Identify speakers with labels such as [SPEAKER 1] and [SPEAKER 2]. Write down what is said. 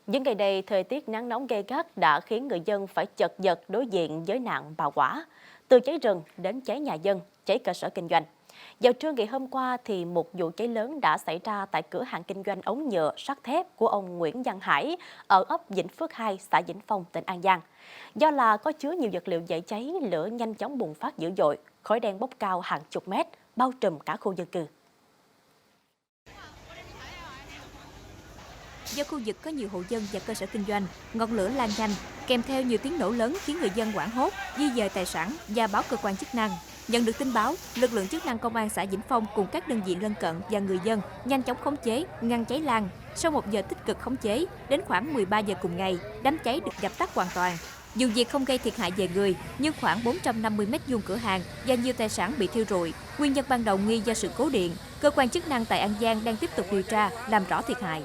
[SPEAKER 1] Những ngày đây, thời tiết nắng nóng gay gắt đã khiến người dân phải chật vật đối diện với nạn bạo quả, từ cháy rừng đến cháy nhà dân, cháy cơ sở kinh doanh. Vào trưa ngày hôm qua, thì một vụ cháy lớn đã xảy ra tại cửa hàng kinh doanh ống nhựa sắt thép của ông Nguyễn Văn Hải ở ấp Vĩnh Phước 2, xã Vĩnh Phong, tỉnh An Giang. Do là có chứa nhiều vật liệu dễ cháy, lửa nhanh chóng bùng phát dữ dội, khói đen bốc cao hàng chục mét, bao trùm cả khu dân cư.
[SPEAKER 2] Do khu vực có nhiều hộ dân và cơ sở kinh doanh, ngọn lửa lan nhanh, kèm theo nhiều tiếng nổ lớn khiến người dân hoảng hốt, di dời tài sản và báo cơ quan chức năng. Nhận được tin báo, lực lượng chức năng công an xã Vĩnh Phong cùng các đơn vị lân cận và người dân nhanh chóng khống chế, ngăn cháy lan. Sau 1 giờ tích cực khống chế, đến khoảng 13 giờ cùng ngày, đám cháy được dập tắt hoàn toàn. Dù việc không gây thiệt hại về người, nhưng khoảng 450 m2 cửa hàng và nhiều tài sản bị thiêu rụi. Nguyên nhân ban đầu nghi do sự cố điện. Cơ quan chức năng tại An Giang đang tiếp tục điều tra, làm rõ thiệt hại.